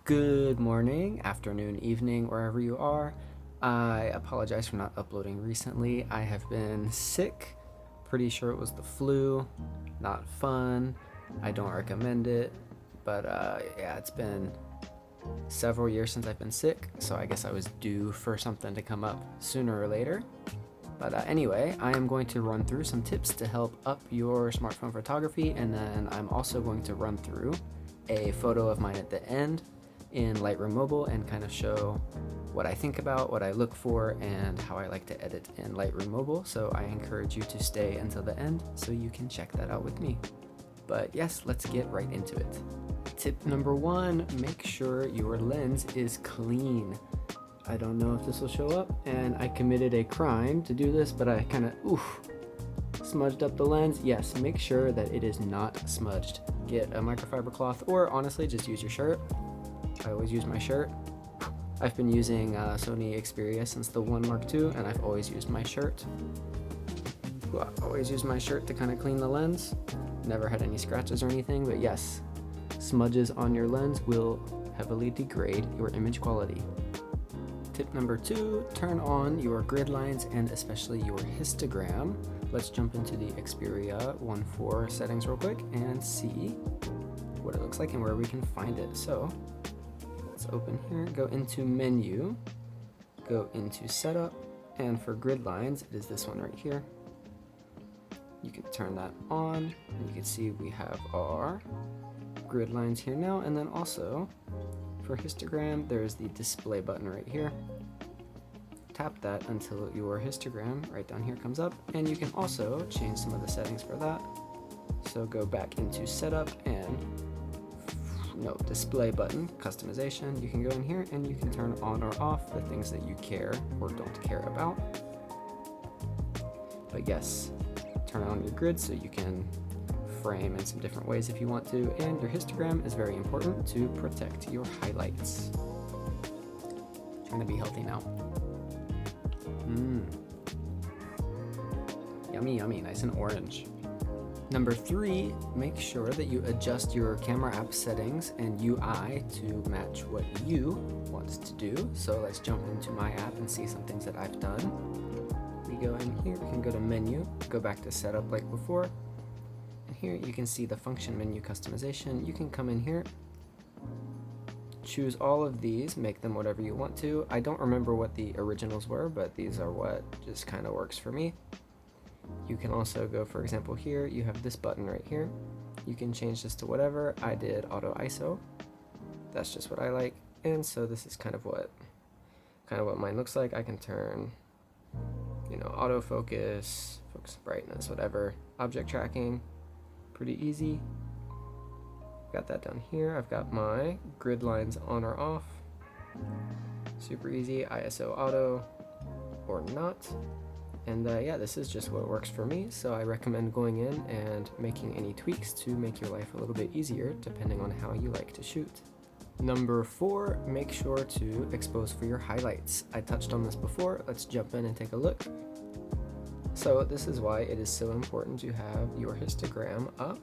Good morning, afternoon, evening, wherever you are. I apologize for not uploading recently. I have been sick. Pretty sure it was the flu. Not fun. I don't recommend it. But yeah, it's been several years since I've been sick, so I guess I was due for something to come up sooner or later. But anyway, I am going to run through some tips to help up your smartphone photography, and then I'm also going to run through a photo of mine at the end in Lightroom Mobile and kind of show what I think about, what I look for, and how I like to edit in Lightroom Mobile. So I encourage you to stay until the end so you can check that out with me. But yes, let's get right into it. Tip number 1, make sure your lens is clean. I don't know if this will show up, and I committed a crime to do this, but I kind of smudged up the lens. Yes, make sure that it is not smudged. Get a microfiber cloth, or honestly just use your shirt. I always use my shirt. I've been using Sony Xperia since the 1 Mark II, and I've always used my shirt. Always use my shirt to kind of clean the lens. Never had any scratches or anything, but yes, smudges on your lens will heavily degrade your image quality. Tip number 2, turn on your grid lines and especially your histogram. Let's jump into the Xperia 1.4 settings real quick and see what it looks like and where we can find it. So let's open here, go into menu, go into setup, and for grid lines, it is this one right here. You can turn that on, and you can see we have our grid lines here now, and then also for histogram, there's the display button right here. Tap that until your histogram right down here comes up, and you can also change some of the settings for that. So go back into setup and display button, customization. You can go in here and you can turn on or off the things that you care or don't care about. But yes, turn on your grid so you can frame in some different ways if you want to, and your histogram is very important to protect your highlights. Trying to be healthy now. Yummy, yummy, nice and orange. Number 3, make sure that you adjust your camera app settings and UI to match what you want to do. So let's jump into my app and see some things that I've done. We go in here, we can go to menu, go back to setup like before. And here you can see the function menu customization. You can come in here, choose all of these, make them whatever you want to. I don't remember what the originals were, but these are what just kind of works for me. You can also go, for example, here, you have this button right here. You can change this to whatever. I did auto ISO. That's just what I like. And so this is kind of what mine looks like. I can turn, autofocus, focus brightness, whatever. Object tracking, pretty easy. Got that down here. I've got my grid lines on or off. Super easy, ISO auto or not. And yeah, this is just what works for me, so I recommend going in and making any tweaks to make your life a little bit easier depending on how you like to shoot. Number 4, make sure to expose for your highlights. I touched on this before, let's jump in and take a look. So this is why it is so important to have your histogram up.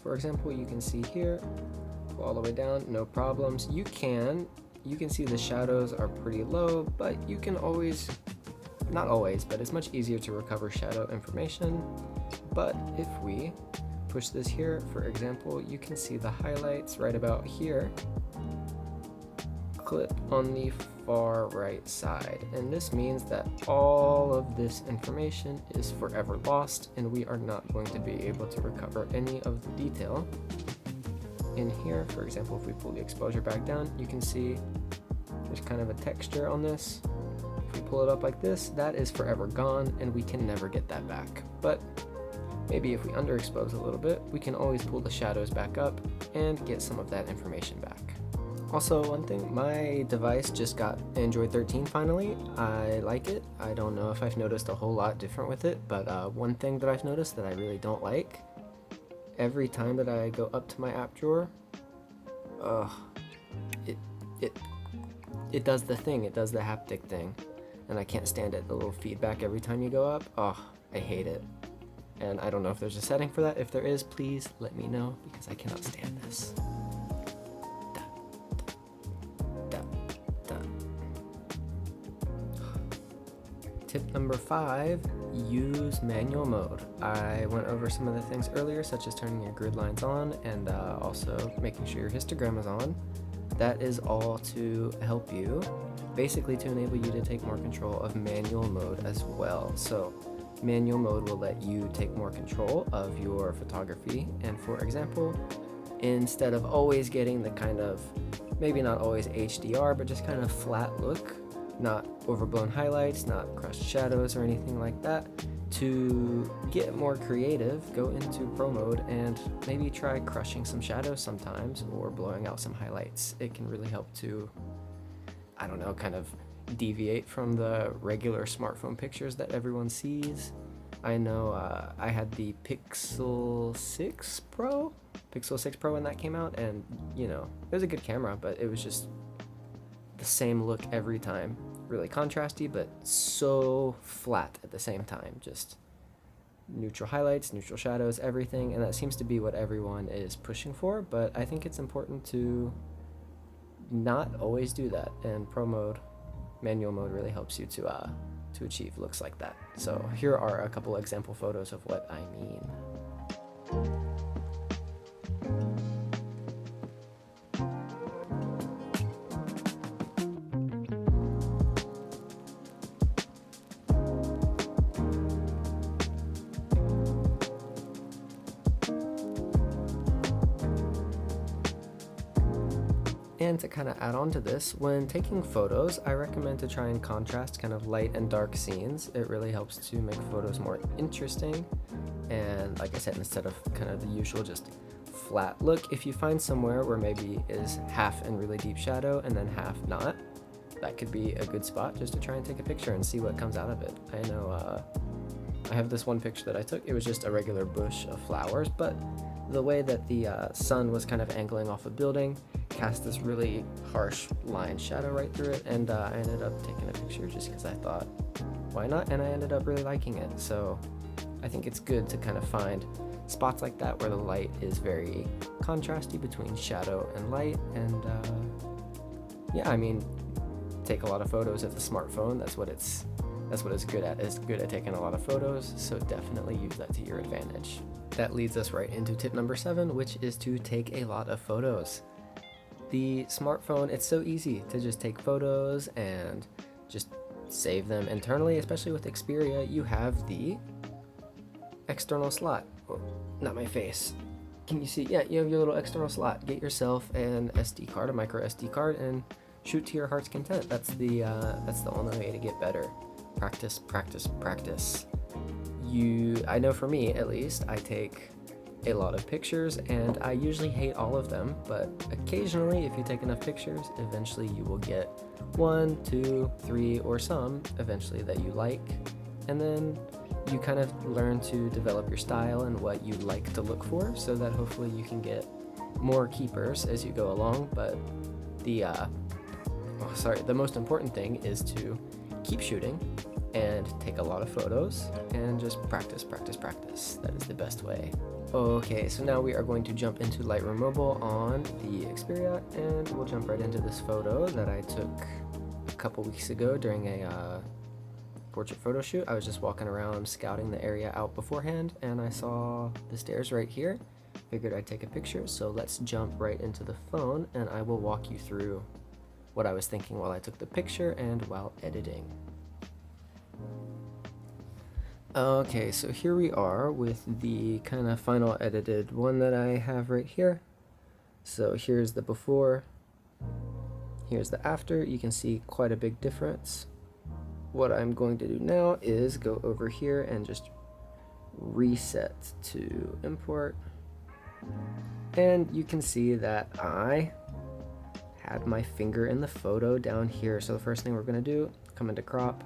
For example, you can see here, go all the way down, no problems. You can see the shadows are pretty low, but you can always, not always, but it's much easier to recover shadow information. But if we push this here, for example, you can see the highlights right about here clip on the far right side. And this means that all of this information is forever lost, and we are not going to be able to recover any of the detail. In here, for example, if we pull the exposure back down, you can see there's kind of a texture on this. If we pull it up like this, that is forever gone, and we can never get that back. But maybe if we underexpose a little bit, we can always pull the shadows back up and get some of that information back. Also, one thing, my device just got Android 13 finally. I like it. I don't know if I've noticed a whole lot different with it, but one thing that I've noticed that I really don't like, every time that I go up to my app drawer, it does the thing, it does the haptic thing, and I can't stand it. The little feedback every time you go up, I hate it. And I don't know if there's a setting for that. If there is, please let me know, because I cannot stand this. Tip number 5, use manual mode. I went over some of the things earlier, such as turning your grid lines on and also making sure your histogram is on. That is all to help you, basically to enable you to take more control of manual mode as well. So manual mode will let you take more control of your photography, and for example, instead of always getting the kind of, maybe not always HDR, but just kind of flat look, not overblown highlights, not crushed shadows or anything like that, to get more creative, go into pro mode and maybe try crushing some shadows sometimes or blowing out some highlights. It can really help to, I don't know, kind of deviate from the regular smartphone pictures that everyone sees. I know I had the Pixel 6 Pro when that came out, and you know, it was a good camera, but it was just the same look every time. Really contrasty, but so flat at the same time. Just neutral highlights, neutral shadows, everything, and that seems to be what everyone is pushing for, but I think it's important to not always do that, and pro mode, manual mode really helps you to achieve looks like that. So here are a couple example photos of what I mean. And to kind of add on to this, when taking photos, I recommend to try and contrast kind of light and dark scenes. It really helps to make photos more interesting. And like I said, instead of kind of the usual just flat look, if you find somewhere where maybe is half in really deep shadow and then half not, that could be a good spot just to try and take a picture and see what comes out of it. I know I have this one picture that I took. It was just a regular bush of flowers, but the way that the sun was kind of angling off a building cast this really harsh line shadow right through it, and I ended up taking a picture just because I thought, why not? And I ended up really liking it. So I think it's good to kind of find spots like that where the light is very contrasty between shadow and light, and yeah, I mean, take a lot of photos with a smartphone. That's what it's good at. It's good at taking a lot of photos, so definitely use that to your advantage. That leads us right into tip number 7, which is to take a lot of photos. The smartphone, it's so easy to just take photos and just save them internally, especially with Xperia. You have the external slot. Oh, not my face. Can you see? Yeah, you have your little external slot. Get yourself an SD card, a micro SD card, and shoot to your heart's content. That's the only way to get better. Practice, practice, practice. I know for me at least, I take a lot of pictures, and I usually hate all of them, but occasionally if you take enough pictures, eventually you will get 1, 2, 3, or some eventually that you like, and then you kind of learn to develop your style and what you like to look for, so that hopefully you can get more keepers as you go along. But the most important thing is to keep shooting and take a lot of photos and just practice, practice, practice. That is the best way. Okay, so now we are going to jump into Lightroom Mobile on the Xperia, and we'll jump right into this photo that I took a couple weeks ago during a portrait photo shoot. I was just walking around scouting the area out beforehand, and I saw the stairs right here. Figured I'd take a picture, so let's jump right into the phone, and I will walk you through what I was thinking while I took the picture and while editing. Okay, so here we are with the kind of final edited one that I have right here. So here's the before, here's the after. You can see quite a big difference. What I'm going to do now is go over here and just reset to import. And you can see that I had my finger in the photo down here. So the first thing we're going to do, come into crop,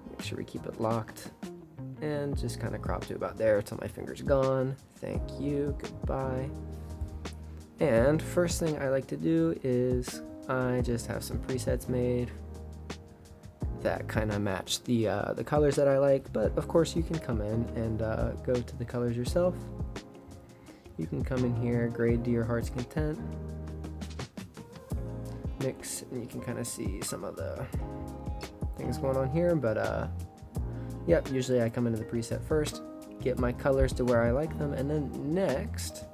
make sure we keep it locked, and just kind of crop to about there until my finger's gone. Thank you, goodbye. And first thing I like to do is I just have some presets made that kind of match the colors that I like, but of course you can come in and go to the colors yourself. You can come in here, grade to your heart's content, mix, and you can kind of see some of the things going on here, but yep, usually I come into the preset first, get my colors to where I like them, and then next,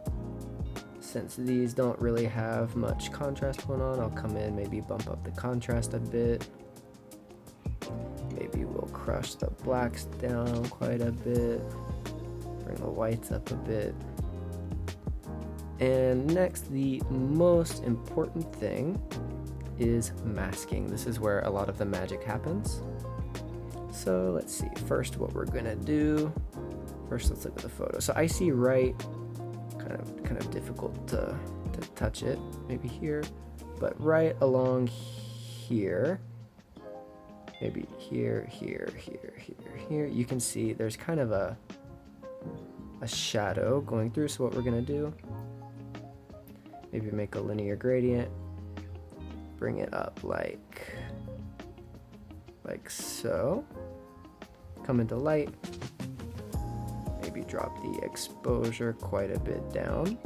since these don't really have much contrast going on, I'll come in, maybe bump up the contrast a bit. Maybe we'll crush the blacks down quite a bit, bring the whites up a bit. And next, the most important thing is masking. This is where a lot of the magic happens. So let's see, first what we're gonna do. First, let's look at the photo. So I see right, kind of difficult to touch it, maybe here, but right along here, maybe here, you can see there's kind of a shadow going through. So what we're gonna do, maybe make a linear gradient, bring it up like so, come into light, maybe drop the exposure quite a bit down.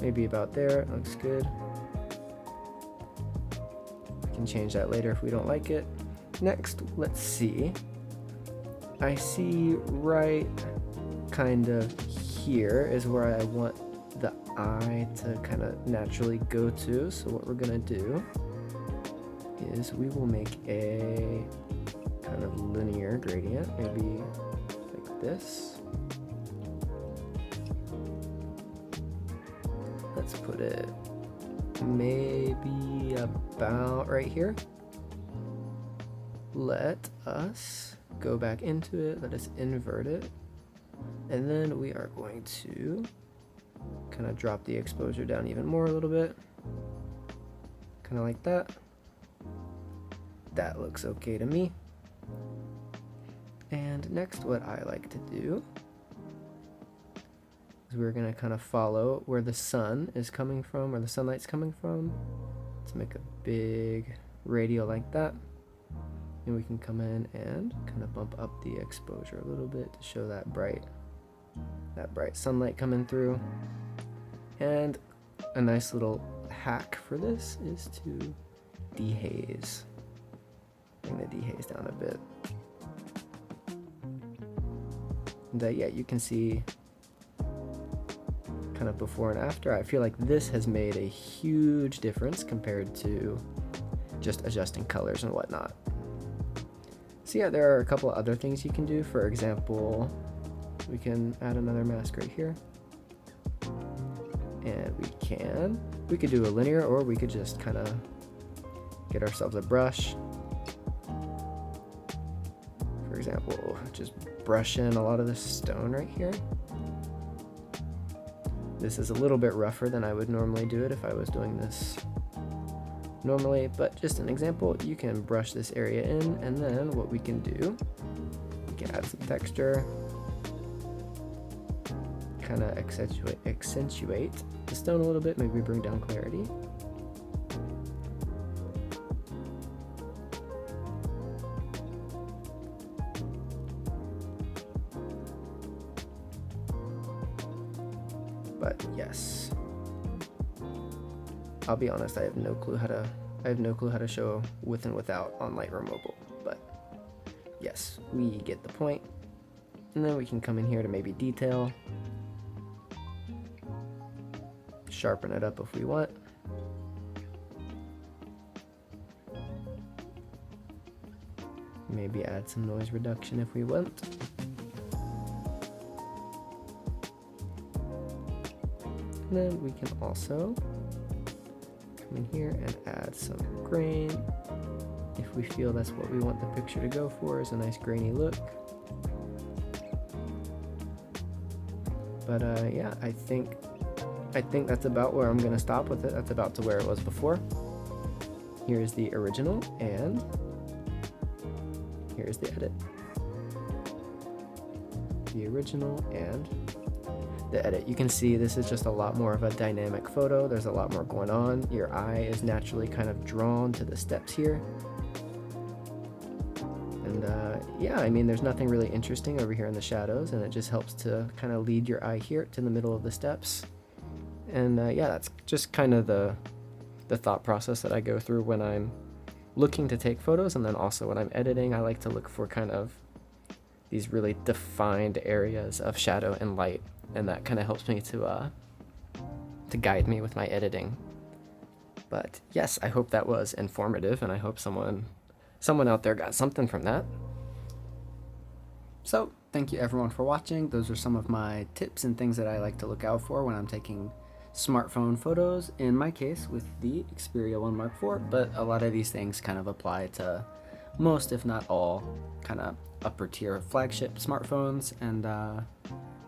Maybe about there, looks good. We can change that later if we don't like it. Next, let's see. I see right kind of here is where I want the eye to kind of naturally go to. So what we're gonna do is we will make a kind of linear gradient, maybe like this. Let's put it maybe about right here. Let us go back into it, let us invert it, and then we are going to kind of drop the exposure down even more a little bit, kind of like that. That looks okay to me. And next, what I like to do is we're going to kind of follow where the sun is coming from, where the sunlight's coming from. Let's make a big radial like that. And we can come in and kind of bump up the exposure a little bit to show that bright sunlight coming through. And a nice little hack for this is to dehaze. Bring the dehaze down a bit. And yeah, you can see kind of before and after. I feel like this has made a huge difference compared to just adjusting colors and whatnot. So yeah, there are a couple other things you can do. For example, we can add another mask right here. And we could do a linear, or we could just kind of get ourselves a brush. For example, just brush in a lot of this stone right here. This is a little bit rougher than I would normally do it if I was doing this normally, but just an example, you can brush this area in, and then what we can do, we can add some texture, kind of accentuate the stone a little bit, maybe bring down clarity. But yes, I'll be honest, I have no clue how to show with and without on Lightroom Mobile, but yes, we get the point. And then we can come in here to maybe detail, sharpen it up if we want. Maybe add some noise reduction if we want. And then we can also come in here and add some grain if we feel that's what we want the picture to go for, is a nice grainy look. But yeah, I think that's about where I'm gonna stop with it. That's about to where it was before. Here's the original, and here's the edit. The original and the edit. You can see this is just a lot more of a dynamic photo. There's a lot more going on. Your eye is naturally kind of drawn to the steps here. And yeah, I mean, there's nothing really interesting over here in the shadows, and it just helps to kind of lead your eye here to the middle of the steps. And yeah, that's just kind of the thought process that I go through when I'm looking to take photos, and then also when I'm editing. I like to look for kind of these really defined areas of shadow and light, and that kind of helps me to guide me with my editing. But yes, I hope that was informative, and I hope someone out there got something from that. So thank you everyone for watching. Those are some of my tips and things that I like to look out for when I'm taking smartphone photos, in my case with the Xperia 1 Mark IV, but a lot of these things kind of apply to most, if not all, kind of upper tier flagship smartphones. And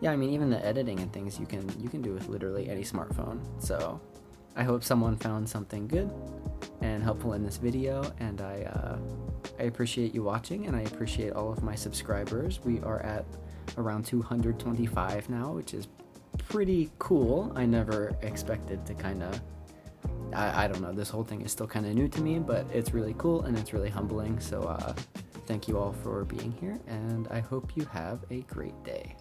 yeah, I mean, even the editing and things you can do with literally any smartphone. So I hope someone found something good and helpful in this video, and I appreciate you watching, and I appreciate all of my subscribers. We are at around 225 now, which is pretty cool. I never expected to kind of, I don't know, this whole thing is still kind of new to me, but it's really cool and it's really humbling. So thank you all for being here, and I hope you have a great day.